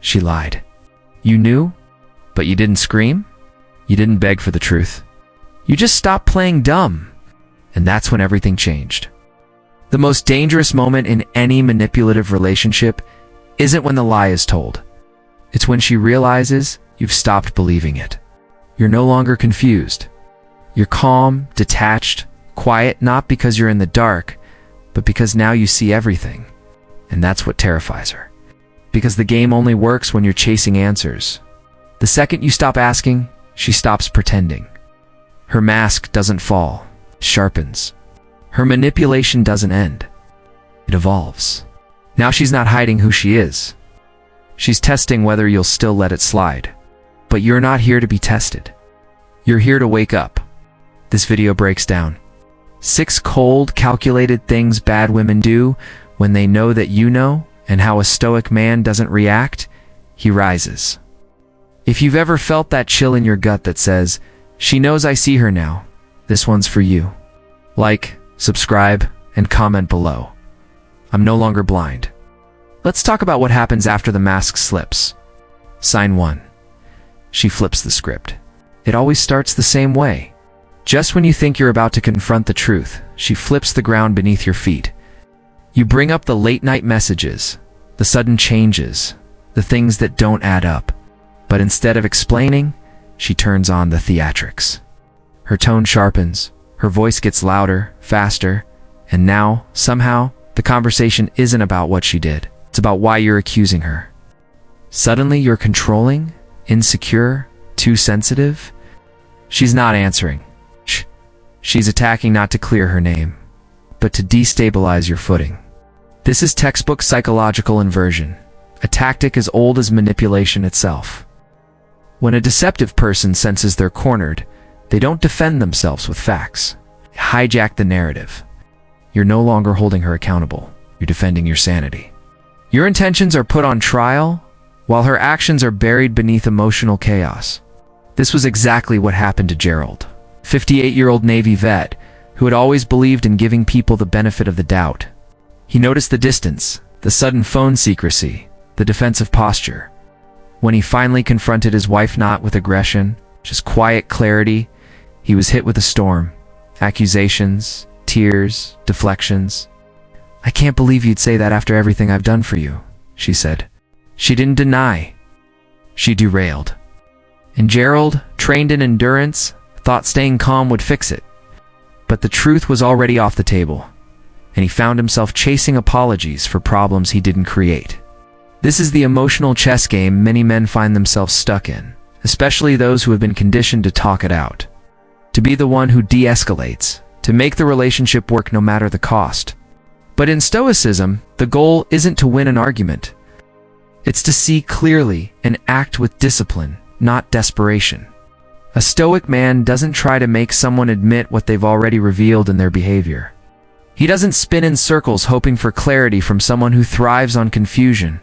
She lied. You knew, but you didn't scream. You didn't beg for the truth. You just stopped playing dumb. And that's when everything changed. The most dangerous moment in any manipulative relationship isn't when the lie is told. It's when she realizes you've stopped believing it. You're no longer confused. You're calm, detached, quiet, not because you're in the dark, but because now you see everything. And that's what terrifies her. Because the game only works when you're chasing answers. The second you stop asking, she stops pretending. Her mask doesn't fall, it sharpens. Her manipulation doesn't end. It evolves. Now she's not hiding who she is. She's testing whether you'll still let it slide. But you're not here to be tested. You're here to wake up. This video breaks down 6 cold, calculated things bad women do when they know that you know, and how a stoic man doesn't react, he rises. If you've ever felt that chill in your gut that says, "She knows I see her now," this one's for you. Like, subscribe, and comment below. I'm no longer blind. Let's talk about what happens after the mask slips. Sign 1. She flips the script. It always starts the same way. Just when you think you're about to confront the truth, she flips the ground beneath your feet. You bring up the late-night messages, the sudden changes, the things that don't add up. But instead of explaining, she turns on the theatrics. Her tone sharpens, her voice gets louder, faster, and now, somehow, the conversation isn't about what she did. It's about why you're accusing her. Suddenly you're controlling, insecure, too sensitive. She's not answering. She's attacking not to clear her name, but to destabilize your footing. This is textbook psychological inversion, a tactic as old as manipulation itself. When a deceptive person senses they're cornered, they don't defend themselves with facts. They hijack the narrative. You're no longer holding her accountable. You're defending your sanity. Your intentions are put on trial, while her actions are buried beneath emotional chaos. This was exactly what happened to Gerald, 58-year-old Navy vet who had always believed in giving people the benefit of the doubt. He noticed the distance, the sudden phone secrecy, the defensive posture. When he finally confronted his wife not with aggression, just quiet clarity, he was hit with a storm. Accusations, tears, deflections. "I can't believe you'd say that after everything I've done for you," she said. She didn't deny. She derailed. And Gerald, trained in endurance, thought staying calm would fix it. But the truth was already off the table, and he found himself chasing apologies for problems he didn't create. This is the emotional chess game many men find themselves stuck in, especially those who have been conditioned to talk it out. To be the one who de-escalates, to make the relationship work no matter the cost. But in Stoicism, the goal isn't to win an argument. It's to see clearly and act with discipline, not desperation. A Stoic man doesn't try to make someone admit what they've already revealed in their behavior. He doesn't spin in circles hoping for clarity from someone who thrives on confusion.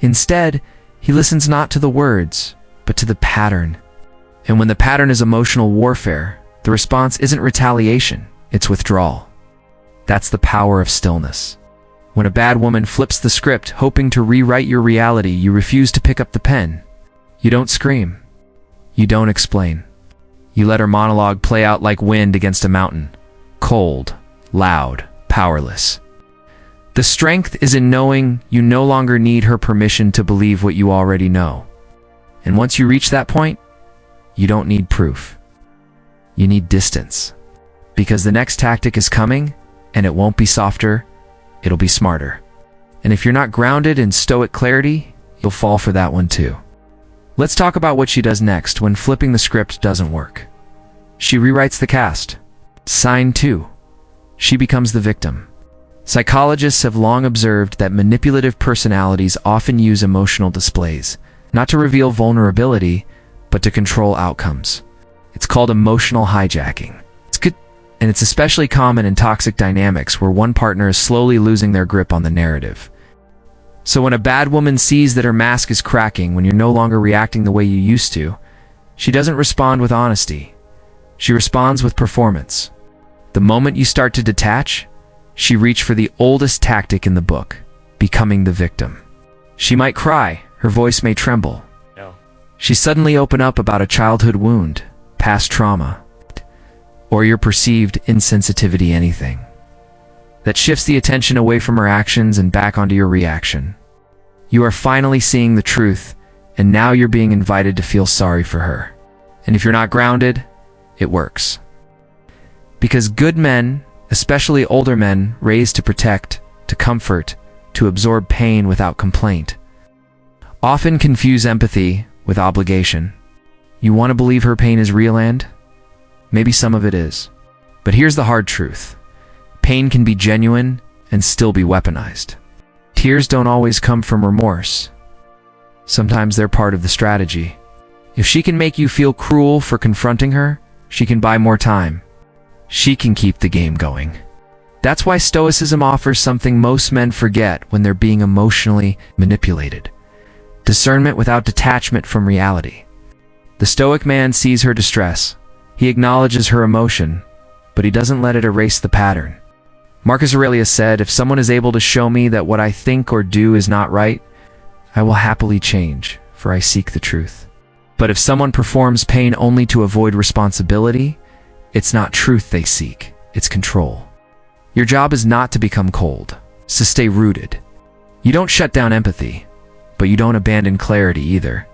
Instead, he listens not to the words, but to the pattern. And when the pattern is emotional warfare, the response isn't retaliation, it's withdrawal. That's the power of stillness. When a bad woman flips the script hoping to rewrite your reality, you refuse to pick up the pen. You don't scream. You don't explain. You let her monologue play out like wind against a mountain. Cold, loud, powerless. The strength is in knowing you no longer need her permission to believe what you already know. And once you reach that point, you don't need proof. You need distance. Because the next tactic is coming, and it won't be softer, it'll be smarter. And if you're not grounded in Stoic clarity, you'll fall for that one too. Let's talk about what she does next when flipping the script doesn't work. She rewrites the cast. Sign 2. She becomes the victim. Psychologists have long observed that manipulative personalities often use emotional displays, not to reveal vulnerability, but to control outcomes. It's called emotional hijacking. And it's especially common in toxic dynamics where one partner is slowly losing their grip on the narrative. So when a bad woman sees that her mask is cracking, when you're no longer reacting the way you used to, she doesn't respond with honesty. She responds with performance. The moment you start to detach, she reaches for the oldest tactic in the book, becoming the victim. She might cry, her voice may tremble. No. She suddenly open up about a childhood wound, past trauma, or your perceived insensitivity anything. That shifts the attention away from her actions and back onto your reaction. You are finally seeing the truth, and now you're being invited to feel sorry for her. And if you're not grounded, it works. Because good men, especially older men raised to protect, to comfort, to absorb pain without complaint, often confuse empathy with obligation. You want to believe her pain is real, and maybe some of it is. But here's the hard truth. Pain can be genuine and still be weaponized. Tears don't always come from remorse. Sometimes they're part of the strategy. If she can make you feel cruel for confronting her, she can buy more time. She can keep the game going. That's why Stoicism offers something most men forget when they're being emotionally manipulated: discernment without detachment from reality. The Stoic man sees her distress. He acknowledges her emotion, but he doesn't let it erase the pattern. Marcus Aurelius said, "If someone is able to show me that what I think or do is not right, I will happily change, for I seek the truth." But if someone performs pain only to avoid responsibility, it's not truth they seek, it's control. Your job is not to become cold, it's to stay rooted. You don't shut down empathy, but you don't abandon clarity either.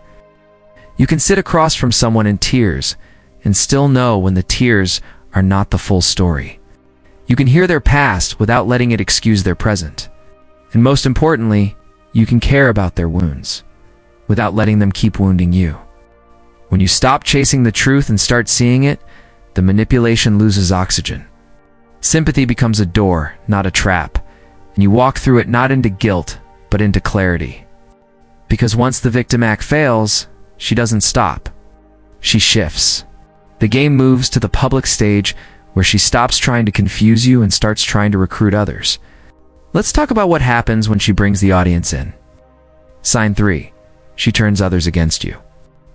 You can sit across from someone in tears and still know when the tears are not the full story. You can hear their past without letting it excuse their present. And most importantly, you can care about their wounds without letting them keep wounding you. When you stop chasing the truth and start seeing it, the manipulation loses oxygen. Sympathy becomes a door, not a trap, and you walk through it not into guilt, but into clarity. Because once the victim act fails, she doesn't stop. She shifts. The game moves to the public stage where she stops trying to confuse you and starts trying to recruit others. Let's talk about what happens when she brings the audience in. Sign 3. She turns others against you.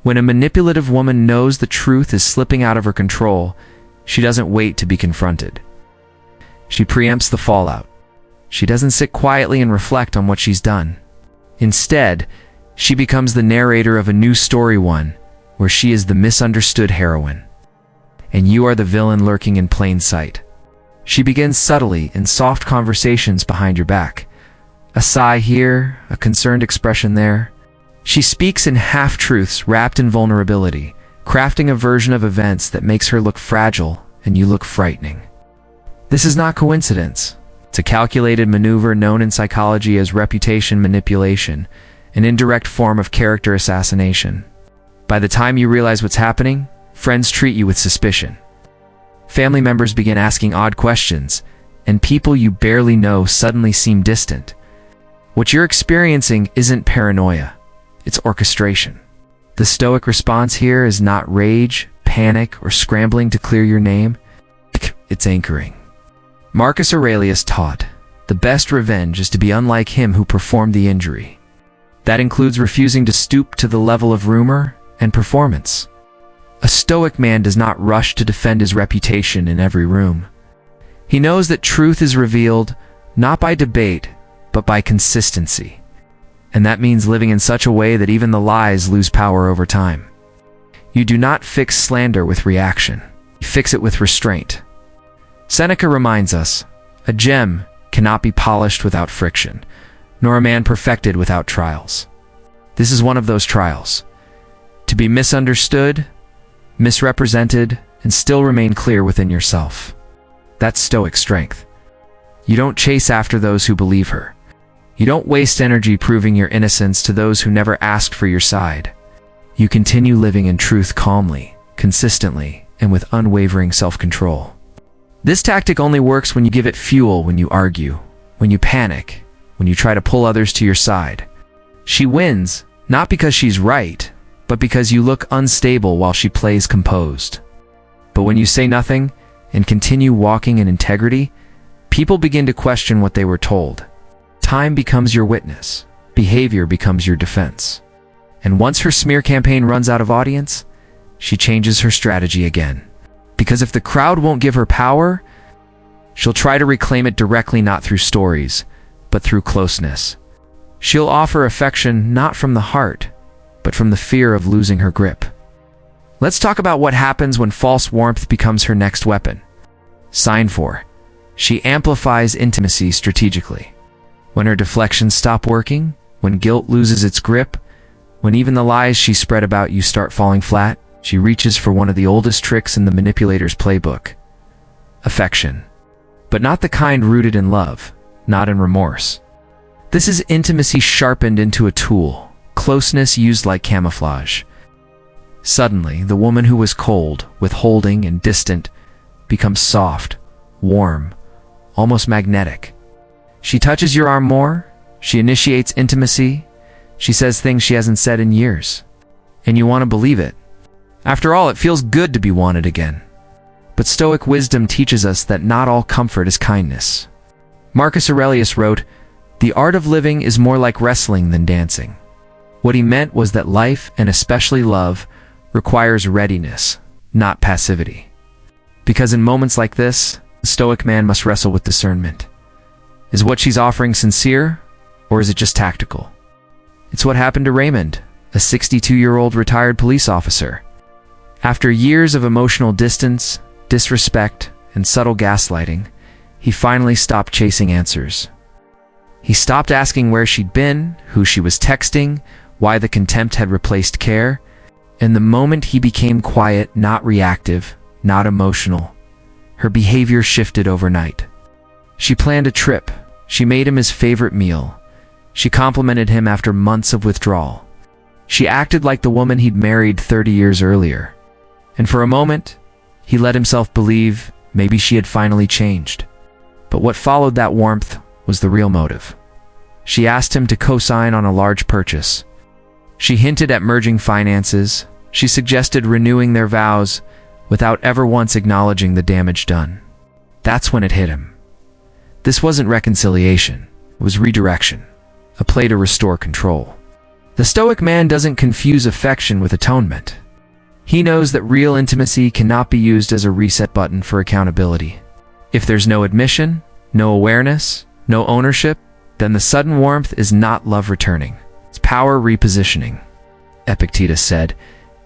When a manipulative woman knows the truth is slipping out of her control, she doesn't wait to be confronted. She preempts the fallout. She doesn't sit quietly and reflect on what she's done. Instead, she becomes the narrator of a new story, one where she is the misunderstood heroine, and you are the villain lurking in plain sight. She begins subtly in soft conversations behind your back. A sigh here, a concerned expression there. She speaks in half-truths wrapped in vulnerability, crafting a version of events that makes her look fragile and you look frightening. This is not coincidence. It's a calculated maneuver known in psychology as reputation manipulation, an indirect form of character assassination. By the time you realize what's happening, friends treat you with suspicion. Family members begin asking odd questions, and people you barely know suddenly seem distant. What you're experiencing isn't paranoia, it's orchestration. The Stoic response here is not rage, panic, or scrambling to clear your name. It's anchoring. Marcus Aurelius taught, the best revenge is to be unlike him who performed the injury. That includes refusing to stoop to the level of rumor and performance. A Stoic man does not rush to defend his reputation in every room. He knows that truth is revealed not by debate, but by consistency. And that means living in such a way that even the lies lose power over time. You do not fix slander with reaction. You fix it with restraint. Seneca reminds us, a gem cannot be polished without friction, nor a man perfected without trials. This is one of those trials. To be misunderstood, misrepresented, and still remain clear within yourself. That's Stoic strength. You don't chase after those who believe her. You don't waste energy proving your innocence to those who never asked for your side. You continue living in truth calmly, consistently, and with unwavering self-control. This tactic only works when you give it fuel, when you argue, when you panic, when you try to pull others to your side. She wins, not because she's right, but because you look unstable while she plays composed. But when you say nothing and continue walking in integrity, people begin to question what they were told. Time becomes your witness. Behavior becomes your defense. And once her smear campaign runs out of audience, she changes her strategy again. Because if the crowd won't give her power, she'll try to reclaim it directly, not through stories, but through closeness. She'll offer affection not from the heart, but from the fear of losing her grip. Let's talk about what happens when false warmth becomes her next weapon. Sign 4. She amplifies intimacy strategically. When her deflections stop working, when guilt loses its grip, when even the lies she spread about you start falling flat, she reaches for one of the oldest tricks in the manipulator's playbook: affection. But not the kind rooted in love, not in remorse. This is intimacy sharpened into a tool, closeness used like camouflage. Suddenly, the woman who was cold, withholding, and distant becomes soft, warm, almost magnetic. She touches your arm more, she initiates intimacy, she says things she hasn't said in years. And you want to believe it. After all, it feels good to be wanted again. But Stoic wisdom teaches us that not all comfort is kindness. Marcus Aurelius wrote, "The art of living is more like wrestling than dancing." What he meant was that life, and especially love, requires readiness, not passivity. Because in moments like this, the Stoic man must wrestle with discernment. Is what she's offering sincere, or is it just tactical? It's what happened to Raymond, a 62-year-old retired police officer. After years of emotional distance, disrespect, and subtle gaslighting, he finally stopped chasing answers. He stopped asking where she'd been, who she was texting, why the contempt had replaced care, and the moment he became quiet, not reactive, not emotional, her behavior shifted overnight. She planned a trip. She made him his favorite meal. She complimented him after months of withdrawal. She acted like the woman he'd married 30 years earlier. And for a moment, he let himself believe maybe she had finally changed. But what followed that warmth was the real motive. She asked him to co-sign on a large purchase. She hinted at merging finances. She suggested renewing their vows without ever once acknowledging the damage done. That's when it hit him. This wasn't reconciliation, it was redirection, a play to restore control. The Stoic man doesn't confuse affection with atonement. He knows that real intimacy cannot be used as a reset button for accountability. If there's no admission, no awareness, no ownership, then the sudden warmth is not love returning. It's power repositioning. Epictetus said,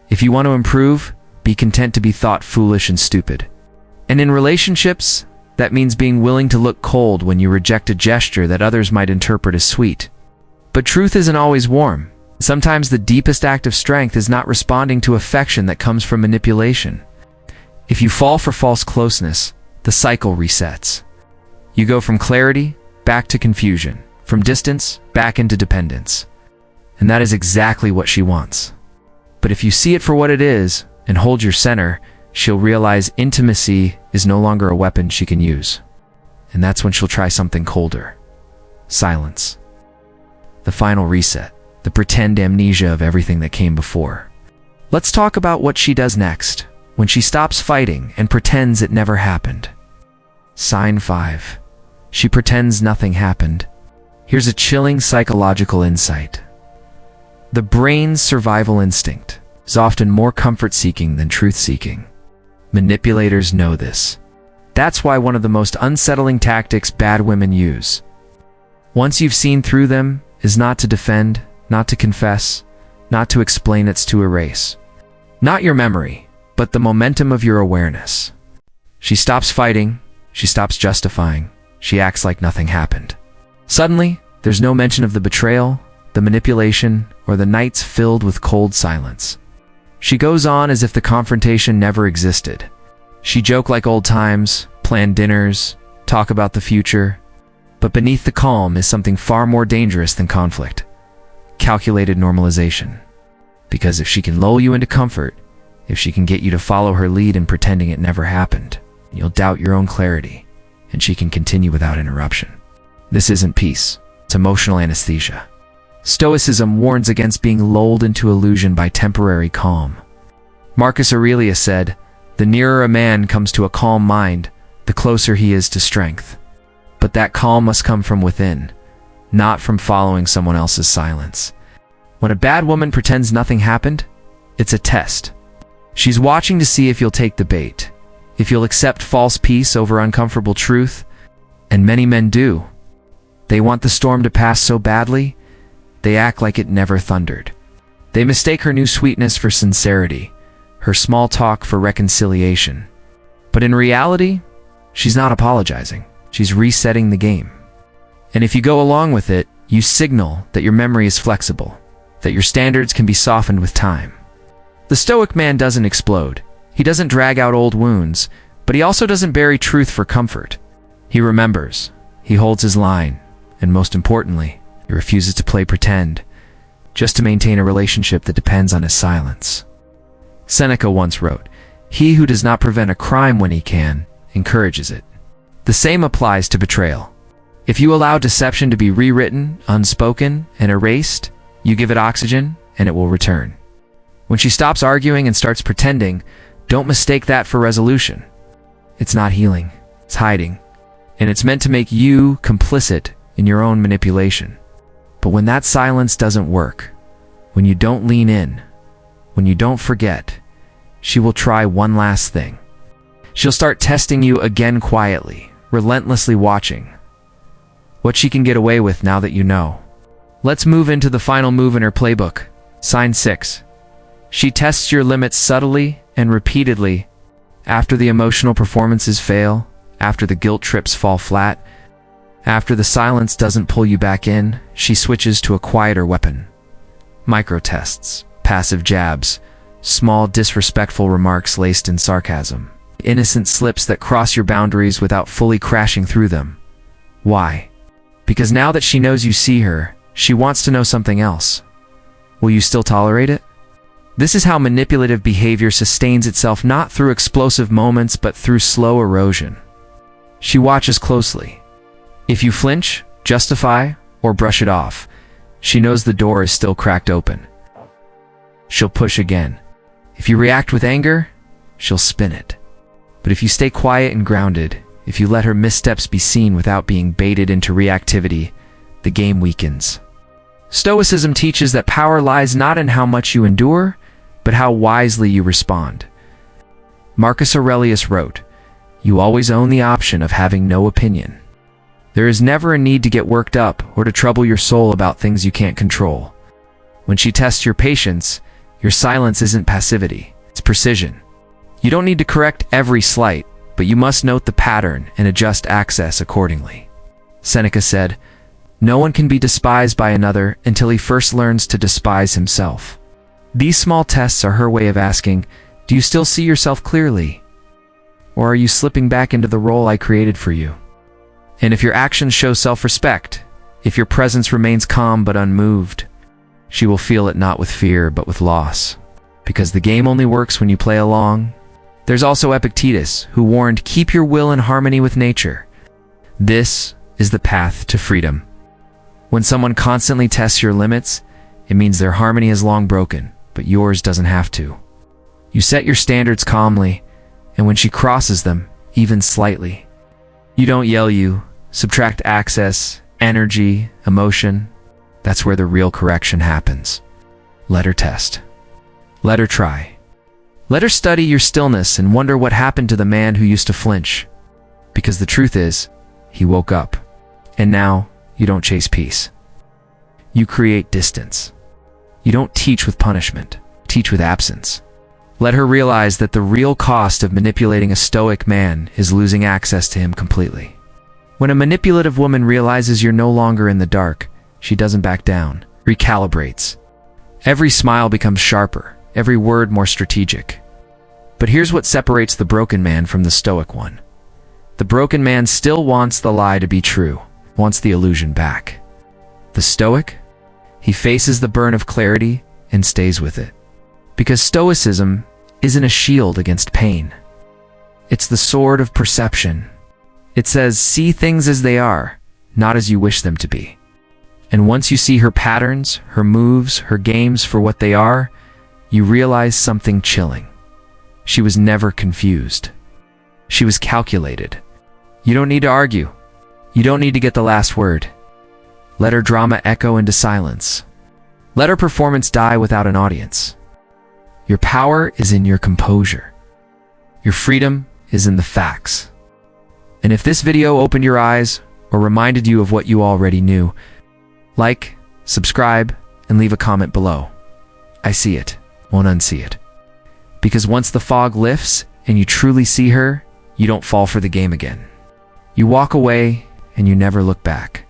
"If you want to improve, be content to be thought foolish and stupid." And in relationships, that means being willing to look cold when you reject a gesture that others might interpret as sweet. But truth isn't always warm. Sometimes the deepest act of strength is not responding to affection that comes from manipulation. If you fall for false closeness, the cycle resets. You go from clarity back to confusion, from distance back into dependence. And that is exactly what she wants. But if you see it for what it is and hold your center, she'll realize intimacy is no longer a weapon she can use. And that's when she'll try something colder. Silence. The final reset. The pretend amnesia of everything that came before. Let's talk about what she does next, when she stops fighting and pretends it never happened. Sign 5. She pretends nothing happened. Here's a chilling psychological insight. The brain's survival instinct is often more comfort-seeking than truth-seeking. Manipulators know this. That's why one of the most unsettling tactics bad women use, once you've seen through them, is not to defend, not to confess, not to explain, it's to erase. Not your memory, but the momentum of your awareness. She stops fighting, she stops justifying, she acts like nothing happened. Suddenly, there's no mention of the betrayal, the manipulation, or the nights filled with cold silence. She goes on as if the confrontation never existed. She joke like old times, plan dinners, talk about the future. But beneath the calm is something far more dangerous than conflict. Calculated normalization. Because if she can lull you into comfort, if she can get you to follow her lead in pretending it never happened, you'll doubt your own clarity, and she can continue without interruption. This isn't peace, it's emotional anesthesia. Stoicism warns against being lulled into illusion by temporary calm. Marcus Aurelius said, "The nearer a man comes to a calm mind, the closer he is to strength." But that calm must come from within, not from following someone else's silence. When a bad woman pretends nothing happened, it's a test. She's watching to see if you'll take the bait, if you'll accept false peace over uncomfortable truth, and many men do. They want the storm to pass so badly, they act like it never thundered. They mistake her new sweetness for sincerity, her small talk for reconciliation. But in reality, she's not apologizing. She's resetting the game. And if you go along with it, you signal that your memory is flexible, that your standards can be softened with time. The Stoic man doesn't explode. He doesn't drag out old wounds, but he also doesn't bury truth for comfort. He remembers, he holds his line, and most importantly, he refuses to play pretend, just to maintain a relationship that depends on his silence. Seneca once wrote, "He who does not prevent a crime when he can, encourages it." The same applies to betrayal. If you allow deception to be rewritten, unspoken, and erased, you give it oxygen, and it will return. When she stops arguing and starts pretending, don't mistake that for resolution. It's not healing, it's hiding, and it's meant to make you complicit in your own manipulation. But when that silence doesn't work, when you don't lean in, when you don't forget, she will try one last thing. She'll start testing you again quietly, relentlessly watching what she can get away with now that you know. Let's move into the final move in her playbook. Sign 6. She tests your limits subtly and repeatedly. After the emotional performances fail, after the guilt trips fall flat, after the silence doesn't pull you back in, she switches to a quieter weapon. Micro-tests, passive jabs, small disrespectful remarks laced in sarcasm, innocent slips that cross your boundaries without fully crashing through them. Why? Because now that she knows you see her, she wants to know something else. Will you still tolerate it? This is how manipulative behavior sustains itself, not through explosive moments but through slow erosion. She watches closely. If you flinch, justify, or brush it off, she knows the door is still cracked open. She'll push again. If you react with anger, she'll spin it. But if you stay quiet and grounded, if you let her missteps be seen without being baited into reactivity, the game weakens. Stoicism teaches that power lies not in how much you endure, but how wisely you respond. Marcus Aurelius wrote, "You always own the option of having no opinion." There is never a need to get worked up or to trouble your soul about things you can't control. When she tests your patience, your silence isn't passivity, it's precision. You don't need to correct every slight, but you must note the pattern and adjust access accordingly. Seneca said, "No one can be despised by another until he first learns to despise himself." These small tests are her way of asking, do you still see yourself clearly? Or are you slipping back into the role I created for you? And if your actions show self-respect, if your presence remains calm but unmoved, she will feel it not with fear but with loss. Because the game only works when you play along. There's also Epictetus, who warned, "Keep your will in harmony with nature." This is the path to freedom. When someone constantly tests your limits, it means their harmony is long broken, but yours doesn't have to. You set your standards calmly, and when she crosses them, even slightly, you don't yell, you subtract access, energy, emotion. That's where the real correction happens. Let her test. Let her try. Let her study your stillness and wonder what happened to the man who used to flinch. Because the truth is, he woke up. And now, you don't chase peace. You create distance. You don't teach with punishment, teach with absence. Let her realize that the real cost of manipulating a Stoic man is losing access to him completely. When a manipulative woman realizes you're no longer in the dark, she doesn't back down, recalibrates. Every smile becomes sharper, every word more strategic. But here's what separates the broken man from the Stoic one. The broken man still wants the lie to be true, wants the illusion back. The Stoic? He faces the burn of clarity and stays with it. Because Stoicism isn't a shield against pain. It's the sword of perception. It says, see things as they are, not as you wish them to be. And once you see her patterns, her moves, her games for what they are, you realize something chilling. She was never confused. She was calculated. You don't need to argue. You don't need to get the last word. Let her drama echo into silence. Let her performance die without an audience. Your power is in your composure. Your freedom is in the facts. And if this video opened your eyes or reminded you of what you already knew, like, subscribe, and leave a comment below. I see it, won't unsee it. Because once the fog lifts and you truly see her, you don't fall for the game again. You walk away and you never look back.